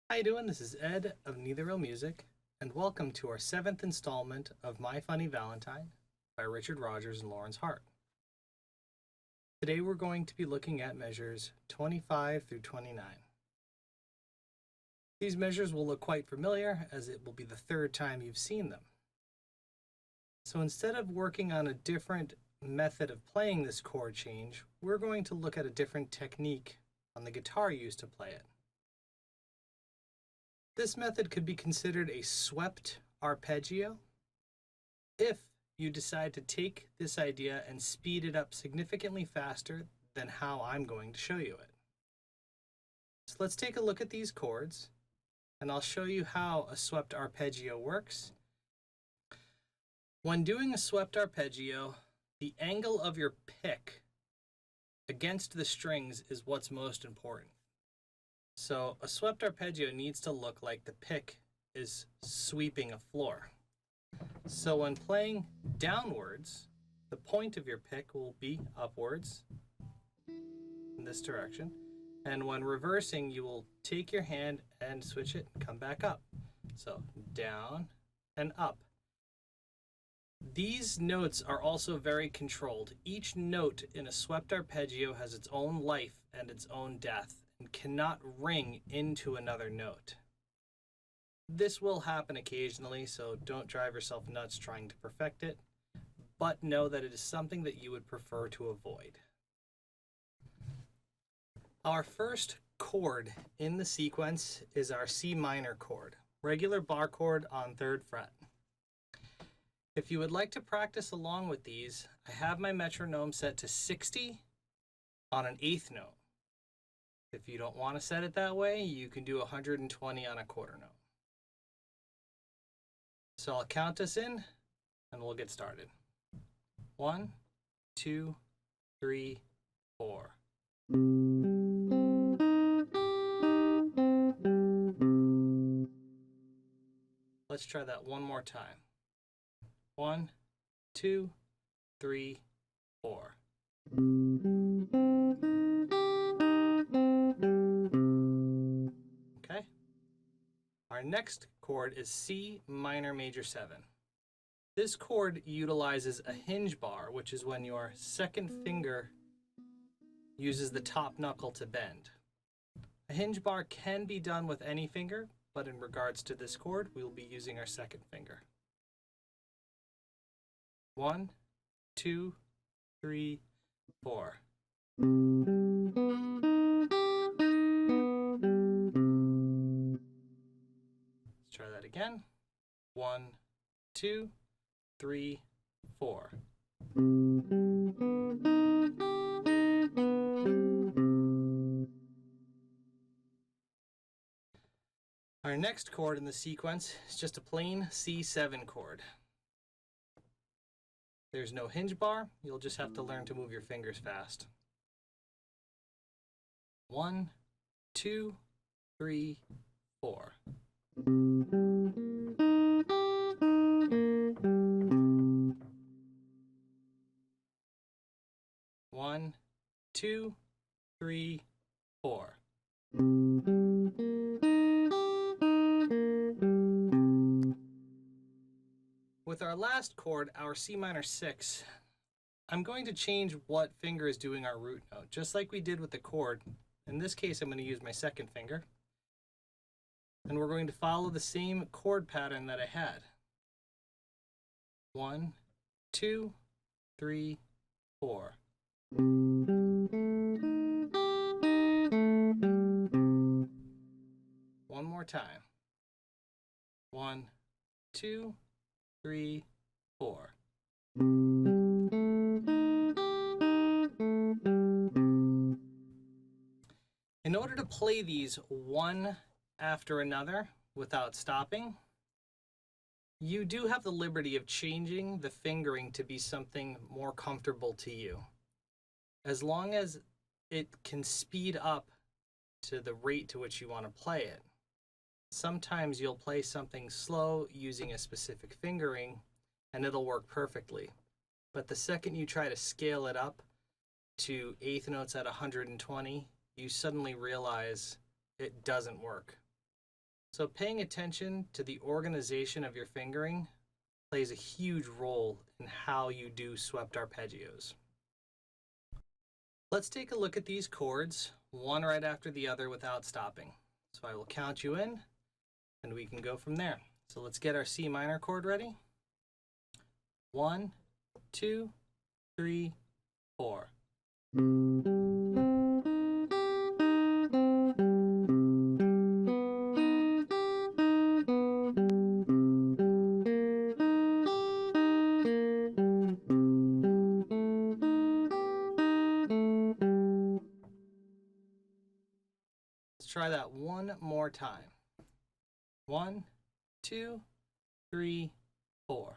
How you doing? This is Ed of Neither Real Music, and welcome to our 7th installment of My Funny Valentine by Richard Rodgers and Lorenz Hart. Today we're going to be looking at measures 25 through 29. These measures will look quite familiar as it will be the third time you've seen them. So instead of working on a different method of playing this chord change, we're going to look at a different technique on the guitar used to play it. This method could be considered a swept arpeggio if you decide to take this idea and speed it up significantly faster than how I'm going to show you it. So let's take a look at these chords, and I'll show you how a swept arpeggio works. When doing a swept arpeggio, the angle of your pick against the strings is what's most important. So a swept arpeggio needs to look like the pick is sweeping a floor. So when playing downwards, the point of your pick will be upwards in this direction. And when reversing, you will take your hand and switch it and come back up. So down and up. These notes are also very controlled. Each note in a swept arpeggio has its own life and its own death, and cannot ring into another note. This will happen occasionally, so don't drive yourself nuts trying to perfect it, but know that it is something that you would prefer to avoid. Our first chord in the sequence is our C minor chord, regular bar chord on 3rd fret. If you would like to practice along with these, I have my metronome set to 60 on an 8th note. If you don't want to set it that way, you can do 120 on a quarter note. So I'll count us in and we'll get started. 1, 2, 3, 4. Let's try that one more time. 1, 2, 3, 4. Okay. Our next chord is C minor major 7. This chord utilizes a hinge bar, which is when your second finger uses the top knuckle to bend. A hinge bar can be done with any finger, but in regards to this chord, we will be using our second finger. 1, 2, 3, 4. Let's try that again. 1, 2, 3, 4. Our next chord in the sequence is just a plain C7 chord. There's no hinge bar, you'll just have to learn to move your fingers fast. 1, 2, 3, 4. One, 2, 3, 4. With our last chord, our C minor 6, I'm going to change what finger is doing our root note, just like we did with the chord. In this case, I'm going to use my second finger. And we're going to follow the same chord pattern that I had. 1, 2, 3, 4. One more time. 1, 2, 3, 4. In order to play these one after another without stopping, you do have the liberty of changing the fingering to be something more comfortable to you. As long as it can speed up to the rate to which you want to play it. Sometimes you'll play something slow using a specific fingering and it'll work perfectly. But the second you try to scale it up to 8th notes at 120, you suddenly realize it doesn't work. So paying attention to the organization of your fingering plays a huge role in how you do swept arpeggios. Let's take a look at these chords, one right after the other without stopping. So I will count you in, and we can go from there. So let's get our C minor chord ready. 1, 2, 3, 4. Let's try that one more time. 1, 2, 3, 4.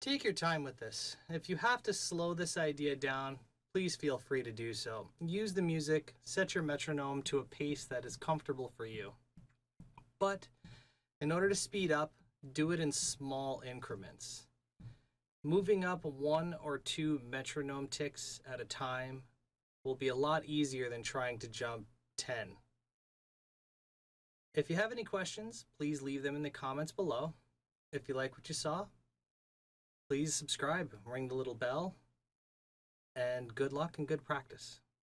Take your time with this. If you have to slow this idea down, please feel free to do so. Use the music, set your metronome to a pace that is comfortable for you. But in order to speed up, do it in small increments. Moving up 1 or 2 metronome ticks at a time will be a lot easier than trying to jump 10. If you have any questions, please leave them in the comments below. If you like what you saw, please subscribe, ring the little bell, and good luck and good practice.